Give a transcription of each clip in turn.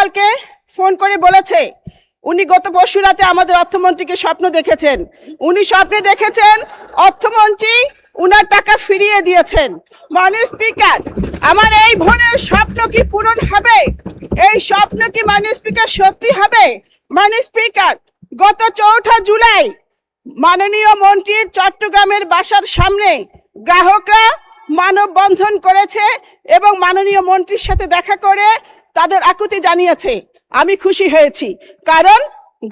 গতকালকে ফোন করে বলেছে উনি গত পরশু রাতে আমাদের অর্থমন্ত্রীকে স্বপ্ন দেখেছেন। উনি স্বপ্নে দেখেছেন অর্থমন্ত্রী উনার টাকা ফিরিয়ে দিয়েছেন। মাননীয় স্পিকার, আমার এই বোনের স্বপ্ন কি পূরণ হবে? এই স্বপ্ন কি মাননীয় স্পিকার সত্যি হবে? মাননীয় স্পিকার, গত 4 জুলাই মাননীয় মন্ত্রীর চট্টগ্রামের বাসার সামনে গ্রাহকরা মানববন্ধন করেছে এবং মাননীয় মন্ত্রীর সাথে দেখা করে তাদের আকুতি জানিয়েছে। আমি খুশি হয়েছি, কারণ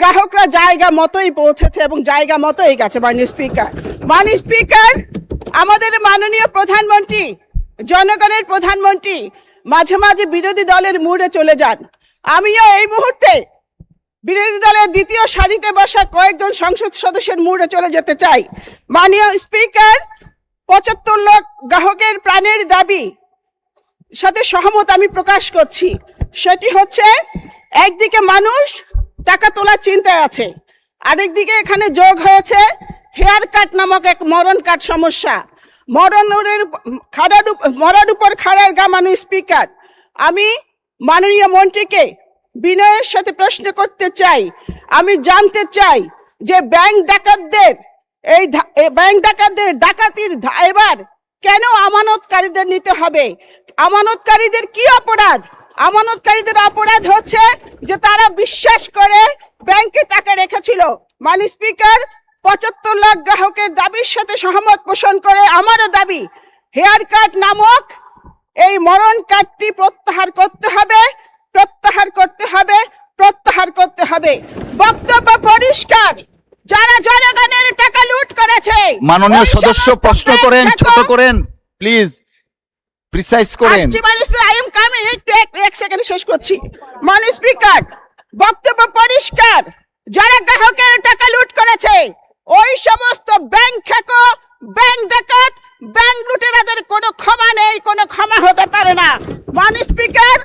গ্রাহকরা জায়গা মতোই পৌঁছেছে এবং জায়গা মতোই গেছে। মাননীয় স্পিকার, আমাদের মাননীয় প্রধানমন্ত্রী, জনগণের প্রধানমন্ত্রী মাঝে মাঝে বিরোধী দলের মুডে চলে যান। আমিও এই মুহূর্তে বিরোধী দলের দ্বিতীয় সারিতে বসা কয়েকজন সংসদ সদস্যের মুডে চলে যেতে চাই। মাননীয় স্পিকার, 75 লাখ গ্রাহকের প্রাণের দাবি সাথে সহমত আমি প্রকাশ করছি। সেটি হচ্ছে, একদিকে মানুষ টাকা তোলার চিন্তায় আছে, আরেকদিকে এখানে যোগ হয়েছে হেয়ার কাট নামক এক মরণ কাট সমস্যা। মরার উপর খাড়ার গা। মাননীয় স্পিকার, আমি মাননীয় মন্ত্রীকে বিনয়ের সাথে প্রশ্ন করতে চাই। আমি জানতে চাই যে ব্যাংক ডাকাতদের ডাকাতির এবার কেন আমানতকারীদের নিতে হবে? আমানতকারীদের কি অপরাধ? আমানতকারীদের অপরাধ হচ্ছে যে তারা বিশ্বাস করে ব্যাংকে টাকা রেখেছিল। মাননীয় স্পিকার, 75 লাখ গ্রাহকের দাবির সাথে সহমত পোষণ করে আমারও দাবি, হেয়ার কাট নামক এই মরণ কাটটি প্রত্যাহার করতে হবে, প্রত্যাহার করতে হবে, প্রত্যাহার করতে হবে। বক্তব্য পরিষ্কার, যারা জনগণের টাকা লুট করেছে। মাননীয় সদস্য প্রশ্ন করেন, ছোট করেন প্লিজ, প্রিসাইজ করেন। আই এম কামিং, এক সেকেন্ড শেষ করছি। মাননীয় স্পিকার, বক্তব্য পরিষ্কার, যারা গ্রাহকের টাকা লুট করেছে ওই সমস্ত ব্যাংক খেকো, ব্যাংক ডাকাত, ব্যাংক লুটেরাদের কোনো ক্ষমা নেই, কোনো ক্ষমা হতে পারে না। মাননীয় স্পিকার,